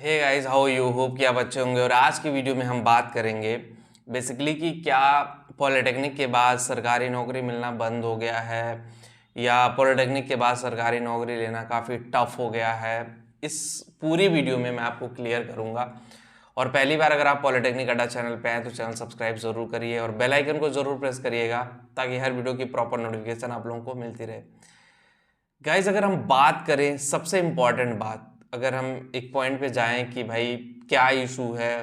Hey guys, how you hope कि आप अच्छे होंगे। और आज की वीडियो में हम बात करेंगे बेसिकली कि क्या पॉलिटेक्निक के बाद सरकारी नौकरी मिलना बंद हो गया है या पॉलिटेक्निक के बाद सरकारी नौकरी लेना काफ़ी टफ हो गया है। इस पूरी वीडियो में मैं आपको क्लियर करूंगा। और पहली बार अगर आप पॉलिटेक्निक अड्डा चैनल पे आए तो चैनल सब्सक्राइब ज़रूर करिए और बेल आइकन को ज़रूर प्रेस करिएगा ताकि हर वीडियो की प्रॉपर नोटिफिकेशन आप लोगों को मिलती रहे। गाइज, अगर हम बात करें सबसे इम्पॉर्टेंट बात, अगर हम एक पॉइंट पे जाएं कि भाई क्या इशू है,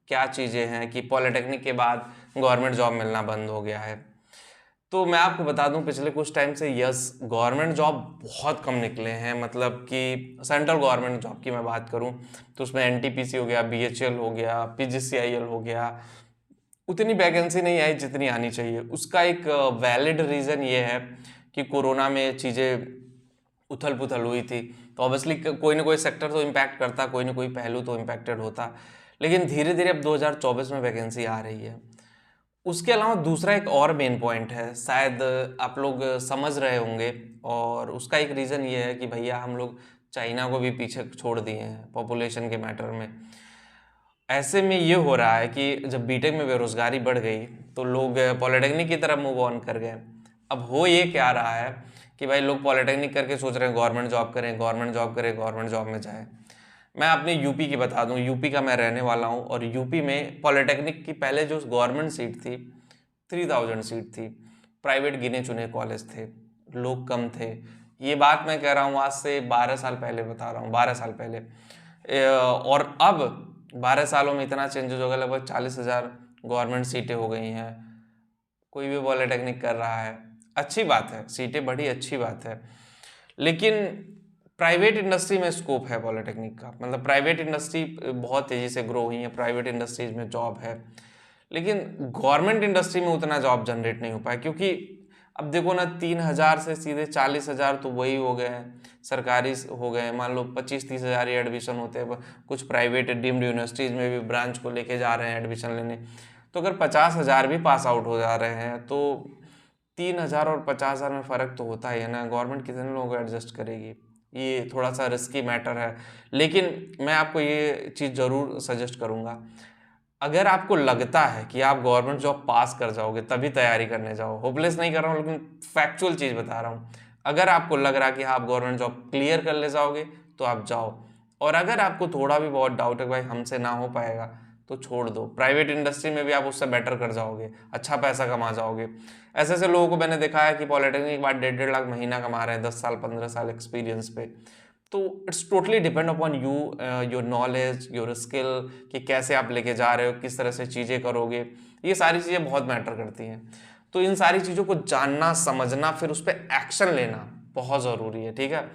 क्या चीज़ें हैं कि पॉलिटेक्निक के बाद गवर्नमेंट जॉब मिलना बंद हो गया है, तो मैं आपको बता दूं पिछले कुछ टाइम से यस गवर्नमेंट जॉब बहुत कम निकले हैं। मतलब कि सेंट्रल गवर्नमेंट जॉब की मैं बात करूं तो उसमें एनटीपीसी हो गया, बीएचईएल हो गया, पीजीसीआईएल हो गया, उतनी वैकेंसी नहीं आई जितनी आनी चाहिए। उसका एक वैलिड रीज़न ये है कि कोरोना में चीज़ें उथल पुथल हुई थी, तो ऑब्वियसली कोई ना कोई सेक्टर तो इम्पैक्ट करता, कोई ना कोई पहलू तो इम्पैक्टेड होता। लेकिन धीरे धीरे अब 2024 में वैकेंसी आ रही है। उसके अलावा दूसरा एक और मेन पॉइंट है, शायद आप लोग समझ रहे होंगे, और उसका एक रीज़न ये है कि भैया हम लोग चाइना को भी पीछे छोड़ दिए हैं पॉपुलेशन के मैटर में। ऐसे में ये हो रहा है कि जब बीटेक में बेरोजगारी बढ़ गई तो लोग पॉलिटेक्निक की तरफ मूव ऑन कर गए। अब हो ये क्या रहा है कि भाई लोग पॉलिटेक्निक करके सोच रहे हैं गवर्नमेंट जॉब करें, गवर्नमेंट जॉब करें, गवर्नमेंट जॉब में जाए। मैं अपने यूपी की बता दूं, यूपी का मैं रहने वाला हूं और यूपी में पॉलिटेक्निक की पहले जो गवर्नमेंट सीट थी 3000 सीट थी, प्राइवेट गिने चुने कॉलेज थे, लोग कम थे। ये बात मैं कह रहा हूँ आज से 12 साल पहले बता रहा हूँ, 12 साल पहले। और अब 12 सालों में इतना चेंजेस हो गया, लगभग 40,000 गवर्नमेंट सीटें हो गई हैं। कोई भी पॉलिटेक्निक कर रहा है, अच्छी बात है, सीटें बढ़ी, अच्छी बात है। लेकिन प्राइवेट इंडस्ट्री में स्कोप है पॉलिटेक्निक का, मतलब प्राइवेट इंडस्ट्री बहुत तेज़ी से ग्रो हुई है, प्राइवेट इंडस्ट्रीज में जॉब है। लेकिन गवर्नमेंट इंडस्ट्री में उतना जॉब जनरेट नहीं हो पाया, क्योंकि अब देखो ना, 3,000 से सीधे 40,000 तो वही हो गए हैं, सरकारी हो गए हैं। मान लो 25-30,000 ही एडमिशन होते हैं। कुछ प्राइवेट डीम्ड यूनिवर्सिटीज़ में भी ब्रांच को लेके जा रहे हैं एडमिशन लेने। तो अगर 50,000 भी पास आउट हो जा रहे हैं तो 3,000 और 50,000 में फ़र्क तो होता ही है ना। गवर्नमेंट कितने लोगों को एडजस्ट करेगी, ये थोड़ा सा रिस्की मैटर है। लेकिन मैं आपको ये चीज़ ज़रूर सजेस्ट करूँगा, अगर आपको लगता है कि आप गवर्नमेंट जॉब पास कर जाओगे तभी तैयारी करने जाओ। होपलेस नहीं कर रहा हूँ, लेकिन फैक्चुअल चीज़ बता रहा हूँ। अगर आपको लग रहा है कि आप गवर्नमेंट जॉब क्लियर कर ले जाओगे तो आप जाओ, और अगर आपको थोड़ा भी बहुत डाउट है कि भाई हमसे ना हो पाएगा तो छोड़ दो। प्राइवेट इंडस्ट्री में भी आप उससे बेटर कर जाओगे, अच्छा पैसा कमा जाओगे। ऐसे ऐसे लोगों को मैंने देखा है कि पॉलिटेक्निक के बाद 1.5 लाख महीना कमा रहे हैं 10 साल 15 साल एक्सपीरियंस पे। तो it's totally depend upon you, your knowledge, your skill, कि कैसे आप लेके जा रहे हो, किस तरह से चीज़ें करोगे। ये सारी चीज़ें बहुत मैटर करती हैं। तो इन सारी चीज़ों को जानना, समझना, फिर उस पर एक्शन लेना बहुत ज़रूरी है, ठीक है।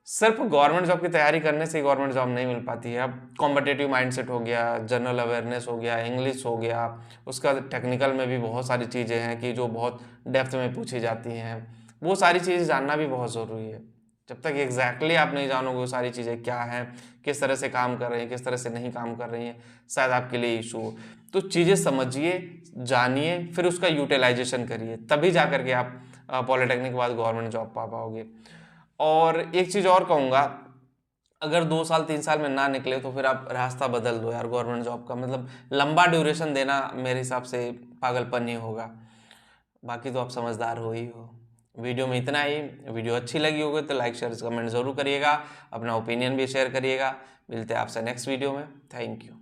सिर्फ गवर्नमेंट जॉब की तैयारी करने से गवर्नमेंट जॉब नहीं मिल पाती है। अब कॉम्पिटिटिव माइंडसेट हो गया, जनरल अवेयरनेस हो गया, इंग्लिश हो गया, उसका टेक्निकल में भी बहुत सारी चीज़ें हैं कि जो बहुत डेप्थ में पूछी जाती हैं। वो सारी चीज़ें जानना भी बहुत ज़रूरी है। जब तक एग्जैक्टली आप नहीं जानोगे वो सारी चीज़ें क्या हैं, किस तरह से काम कर रही हैं, किस तरह से नहीं काम कर रही हैं, शायद आपके लिए इशू हो। तो चीज़ें समझिए, जानिए, फिर उसका यूटिलाइजेशन करिए, तभी जा करके आप पॉलिटेक्निक के बाद गवर्नमेंट जॉब पा पाओगे। और एक चीज़ और कहूँगा, अगर 2 साल 3 साल में ना निकले तो फिर आप रास्ता बदल दो यार गवर्नमेंट जॉब का। मतलब लंबा ड्यूरेशन देना मेरे हिसाब से पागलपन ही होगा। बाकी तो आप समझदार हो ही हो। वीडियो में इतना ही। वीडियो अच्छी लगी होगी तो लाइक शेयर कमेंट ज़रूर करिएगा, अपना ओपिनियन भी शेयर करिएगा। मिलते हैं आपसे नेक्स्ट वीडियो में। Thank you.